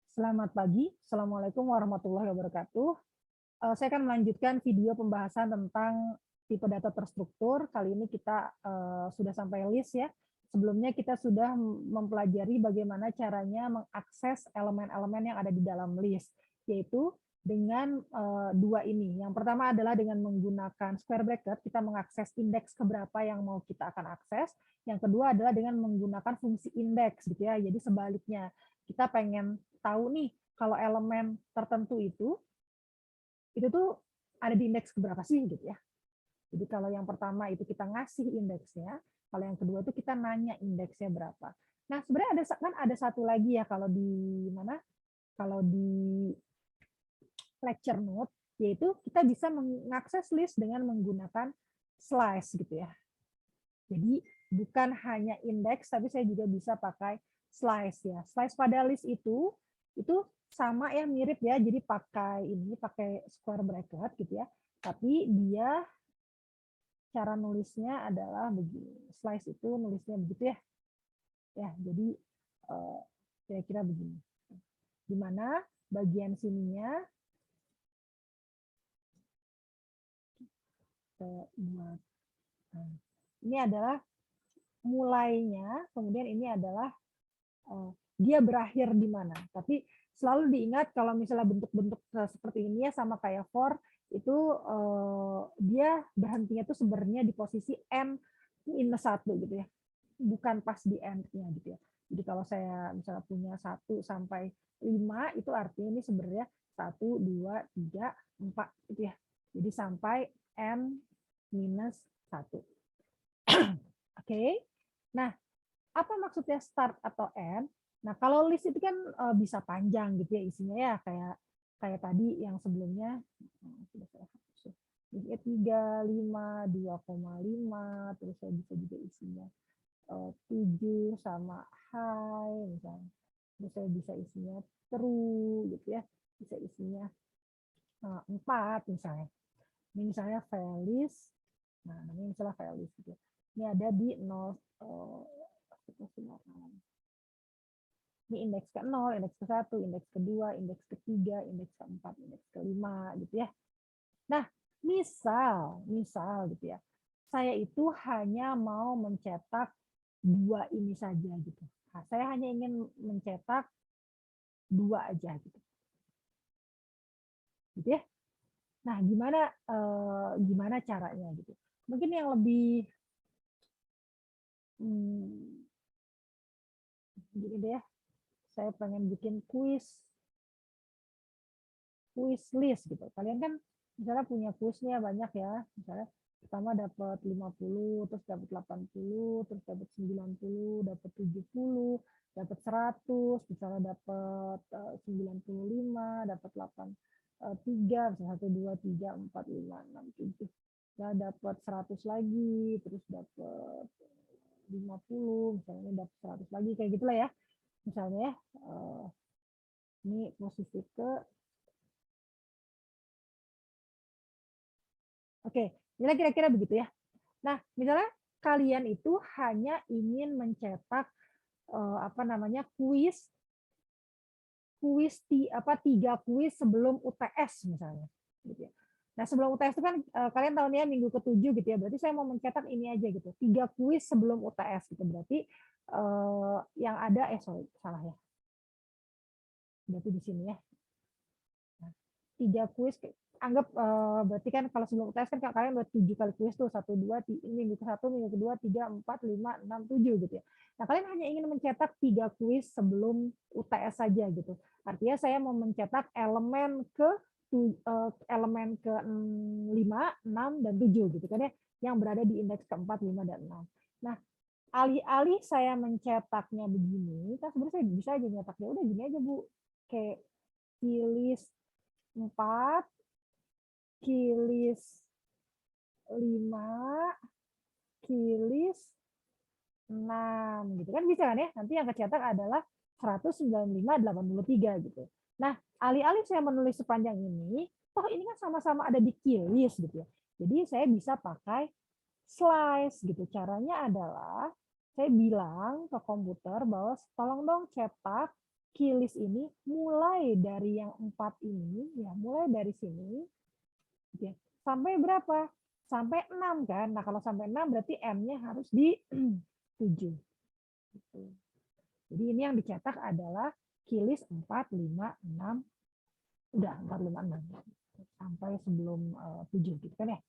Selamat pagi, Assalamualaikum warahmatullahi wabarakatuh. Saya akan melanjutkan video pembahasan tentang tipe data terstruktur. Kali ini kita sudah sampai list ya. Sebelumnya kita sudah mempelajari bagaimana caranya mengakses elemen-elemen yang ada di dalam list, yaitu dengan dua ini. Yang pertama adalah dengan menggunakan square bracket, kita mengakses indeks keberapa yang mau kita akan akses. Yang kedua adalah dengan menggunakan fungsi indeks, gitu ya. Jadi sebaliknya, kita pengen tahu nih kalau elemen tertentu itu tuh ada di indeks keberapa sih gitu ya. Jadi kalau yang pertama itu kita ngasih indeksnya, kalau yang kedua itu kita nanya indeksnya berapa. Nah, sebenarnya ada satu lagi ya kalau di mana? Kalau di lecture note, yaitu kita bisa mengakses list dengan menggunakan slice gitu ya. Jadi bukan hanya indeks, tapi saya juga bisa pakai slice ya. Slice pada list itu sama ya, mirip ya. Jadi pakai square bracket gitu ya. Tapi dia cara nulisnya adalah begini. Slice itu nulisnya begitu ya. Ya, jadi kira-kira begini. Di mana bagian sininya ini adalah mulainya, kemudian ini adalah dia berakhir di mana. Tapi selalu diingat kalau misalnya bentuk-bentuk seperti ini ya sama kayak for itu dia berhentinya tuh sebenarnya di posisi n minus 1 gitu ya. Bukan pas di end-nya gitu ya. Jadi kalau saya misalnya punya 1 sampai 5 itu artinya ini sebenarnya 1, 2, 3, 4 gitu ya. Jadi sampai n minus 1. Oke. Nah, apa maksudnya start atau end? Nah, kalau list itu kan bisa panjang gitu ya isinya ya, kayak tadi yang sebelumnya sudah saya hapus. Jadi 3, 5, 2,5, terus saya bisa juga isinya 7 sama high misalnya. Terus saya bisa isinya true gitu ya. Bisa isinya 4 misalnya. Ini misalnya values. Nah, ini misalnya values gitu. Ini ada di 0 ini indeks ke-0, indeks ke-1, indeks ke-2, indeks ke-3, indeks ke-4, indeks ke-5 gitu ya. Nah, misal gitu ya. Saya itu hanya mau mencetak 2 ini saja gitu. Nah, saya hanya ingin mencetak 2 aja gitu. Gitu ya. Nah, gimana caranya gitu. Mungkin yang lebih gini deh ya. Saya pengen bikin quiz list gitu. Kalian kan misalnya punya kuisnya banyak ya. Misalnya pertama dapat 50, terus dapat 80, terus dapat 90, dapat 70, dapat 100, misalnya dapat 95, dapat 3, misalnya 1, 2, 3, 4, 5, 6, 7. Ya, dapat 100 lagi, terus dapat 50, misalnya dapat 100 lagi, kayak gitulah ya. Misalnya ya, ini posisi ke Oke, kira-kira begitu ya. Nah, misalnya kalian itu hanya ingin mencetak kuis 3 kuis sebelum UTS misalnya gitu ya. Nah, sebelum UTS itu kan kalian tahu nih ya minggu ke-7 gitu ya. Berarti saya mau mencetak ini aja gitu. 3 kuis sebelum UTS gitu. Berarti yang ada salah ya. Berarti di sini ya. 3 kuis anggap berarti kan kalau sebelum UTS kan kalian udah 7 kali kuis tuh 1 2 minggu ke-1, minggu ke-2, 3, 4, 5, 6, 7 gitu ya. Nah, kalian hanya ingin mencetak 3 kuis sebelum UTS saja gitu. Artinya saya mau mencetak elemen ke 5, 6 dan 7 gitu kan ya yang berada di indeks ke-4, 5 dan 6. Nah, alih-alih saya mencetaknya begini, kan sebenarnya saya bisa aja nyetaknya udah gini aja Bu. Kayak list 4, kilis 5, kilis 6 gitu kan bisa kan ya. Nanti yang kecetak adalah 195,83 gitu. Nah, alih-alih saya menulis sepanjang ini, toh ini kan sama-sama ada di kilis gitu ya. Jadi saya bisa pakai slice gitu. Caranya adalah saya bilang ke komputer bahwa tolong dong cetak keylist ini mulai dari yang 4 ini, ya mulai dari sini, gitu ya, sampai berapa? Sampai 6 kan? Nah kalau sampai 6 berarti M-nya harus di 7. Gitu. Jadi ini yang dicetak adalah keylist 4, 5, 6, udah 4, 5, 6 sampai sebelum 7 gitu kan ya.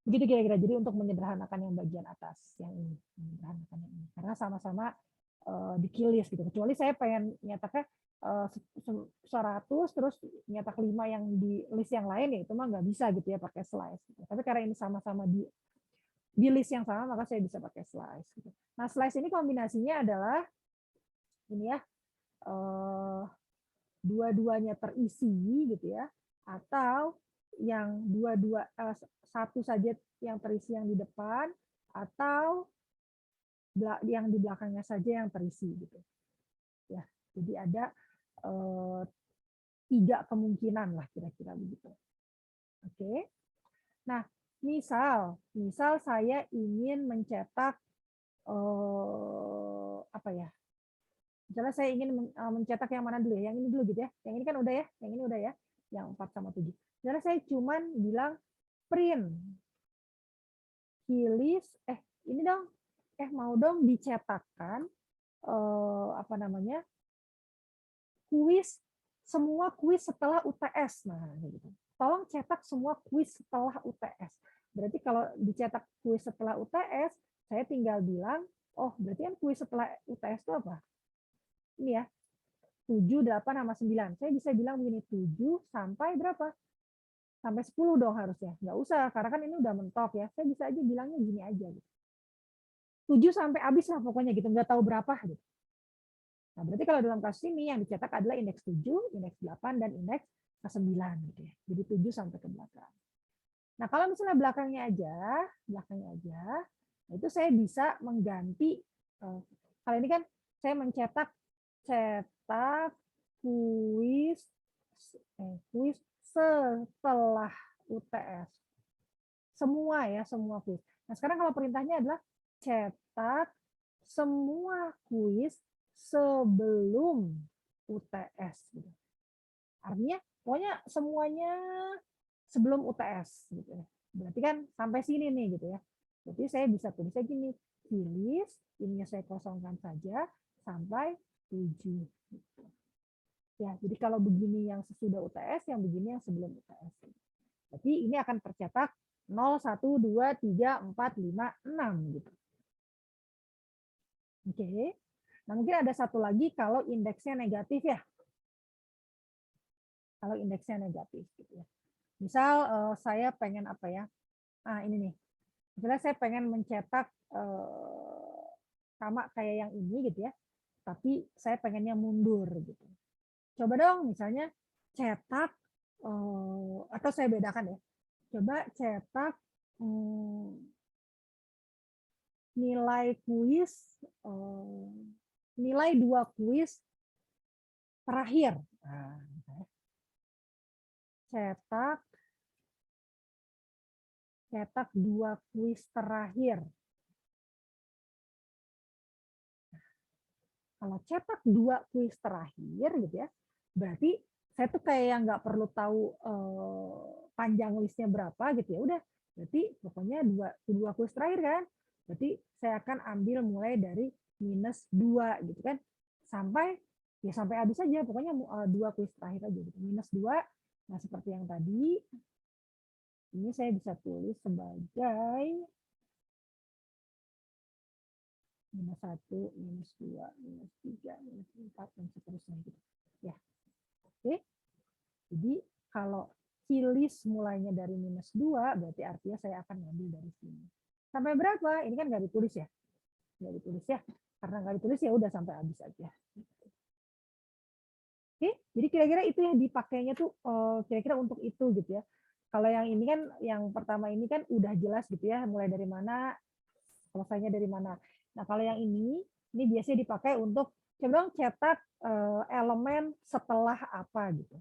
Begitu kira-kira. Jadi untuk menyederhanakan yang bagian atas yang ini, menyederhanakan yang ini. Karena sama-sama di keylist gitu. Kecuali saya pengen nyetaknya 100 terus nyetak 5 yang di list yang lain ya itu mah nggak bisa gitu ya pakai slice. Gitu. Tapi karena ini sama-sama di list yang sama maka saya bisa pakai slice. Gitu. Nah slice ini kombinasinya adalah ini ya dua-duanya terisi gitu ya, atau yang satu saja yang terisi yang di depan, atau yang di belakangnya saja yang terisi gitu ya. Jadi ada 3 kemungkinan lah kira-kira begitu. Oke. Nah misal saya ingin mencetak apa ya, misalnya saya ingin mencetak yang mana dulu ya? Yang ini dulu gitu ya. Yang ini kan udah ya, yang ini udah ya. Yang 4 sama 7. Misalnya saya cuman bilang print keylist, ini dong, mau dong dicetakkan apa namanya? Kuis, semua kuis setelah UTS. Nah, gitu. Tolong cetak semua kuis setelah UTS. Berarti kalau dicetak kuis setelah UTS, saya tinggal bilang, oh berarti kan kuis setelah UTS itu apa? Ini ya, 7, 8, sama 9. Saya bisa bilang begini, 7 sampai berapa? Sampai 10 dong harusnya. Nggak usah, karena kan ini udah mentok ya. Saya bisa aja bilangnya gini aja. Gitu. 7 sampai habis lah pokoknya gitu, nggak tahu berapa. Gitu. Nah, berarti kalau dalam kasus ini yang dicetak adalah indeks 7, indeks 8, dan indeks 9. Gitu ya. Jadi 7 sampai ke belakang. Nah, kalau misalnya belakangnya aja, nah itu saya bisa mengganti, kalau ini kan saya mencetak kuis setelah UTS. Semua ya, semua kuis. Nah, sekarang kalau perintahnya adalah cetak semua kuis sebelum UTS. Artinya, pokoknya semuanya sebelum UTS. Gitu. Berarti kan sampai sini nih gitu ya. Berarti saya bisa tulisnya gini, list, ininya saya kosongkan saja sampai 7. Gitu. Ya, jadi kalau begini yang sesudah UTS, yang begini yang sebelum UTS. Jadi ini akan tercetak 0, 1, 2, 3, 4, 5, 6 gitu. Oke. Nah, mungkin ada satu lagi kalau indeksnya negatif ya. Kalau indeksnya negatif gitu ya. Misal saya pengen apa ya? Nah, ini nih. Misalnya saya pengen mencetak sama kayak yang ini gitu ya. Tapi saya pengennya mundur gitu. Coba dong misalnya cetak atau saya bedakan ya. Coba cetak nilai kuis, nilai 2 kuis terakhir. Nah, cetak 2 kuis terakhir. Kalau cetak 2 kuis terakhir gitu ya, berarti saya tuh kayak yang nggak perlu tahu panjang listnya berapa gitu ya. Udah, berarti pokoknya dua kuis terakhir kan. Berarti saya akan ambil mulai dari -2 gitu kan. Sampai habis aja, pokoknya 2 kuis terakhir aja gitu. -2. Nah, seperti yang tadi ini saya bisa tulis sebagai -1, -2, -3, -4, dan seterusnya gitu. Ya. Oke. Jadi kalau keylist mulainya dari -2, berarti artinya saya akan ngambil dari sini. Sampai berapa? Ini kan nggak ditulis ya. Nggak ditulis ya. Karena nggak ditulis ya udah sampai habis aja. Oke, jadi kira-kira itu yang dipakainya tuh kira-kira untuk itu gitu ya. Kalau yang ini kan, yang pertama ini kan udah jelas gitu ya, mulai dari mana, selesainya dari mana. Nah, kalau yang ini biasanya dipakai untuk coba dong cetak elemen setelah apa gitu.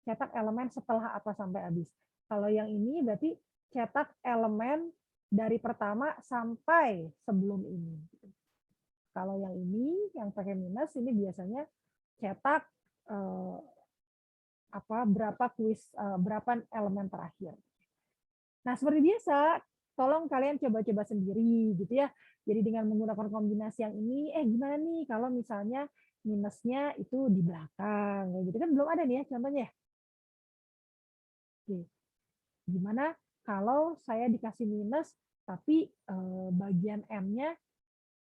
Cetak elemen setelah apa sampai habis. Kalau yang ini berarti cetak elemen dari pertama sampai sebelum ini. Kalau yang ini, yang pakai minus, ini biasanya cetak berapa berapa elemen terakhir. Nah, seperti biasa, tolong kalian coba-coba sendiri gitu ya. Jadi dengan menggunakan kombinasi yang ini, gimana nih kalau misalnya minusnya itu di belakang, kayak gitu kan belum ada nih ya contohnya ya. Oke, gimana kalau saya dikasih minus tapi bagian M-nya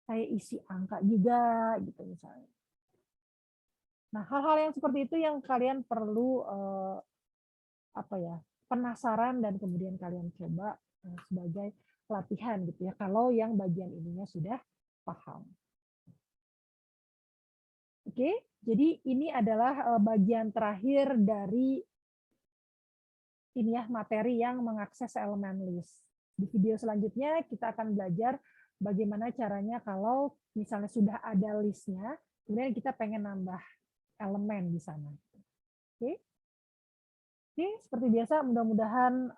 saya isi angka juga gitu misalnya. Nah, hal-hal yang seperti itu yang kalian perlu penasaran dan kemudian kalian coba sebagai latihan gitu ya. Kalau yang bagian ininya sudah paham. Oke, jadi ini adalah bagian terakhir dari ini ya materi yang mengakses elemen list. Di video selanjutnya kita akan belajar bagaimana caranya kalau misalnya sudah ada listnya, kemudian kita pengen nambah elemen di sana. Oke, oke seperti biasa mudah-mudahan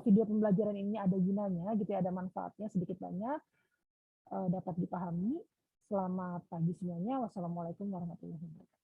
video pembelajaran ini ada gunanya, gitu ya, ada manfaatnya sedikit banyak, dapat dipahami. Selamat pagi semuanya. Wassalamualaikum warahmatullahi wabarakatuh.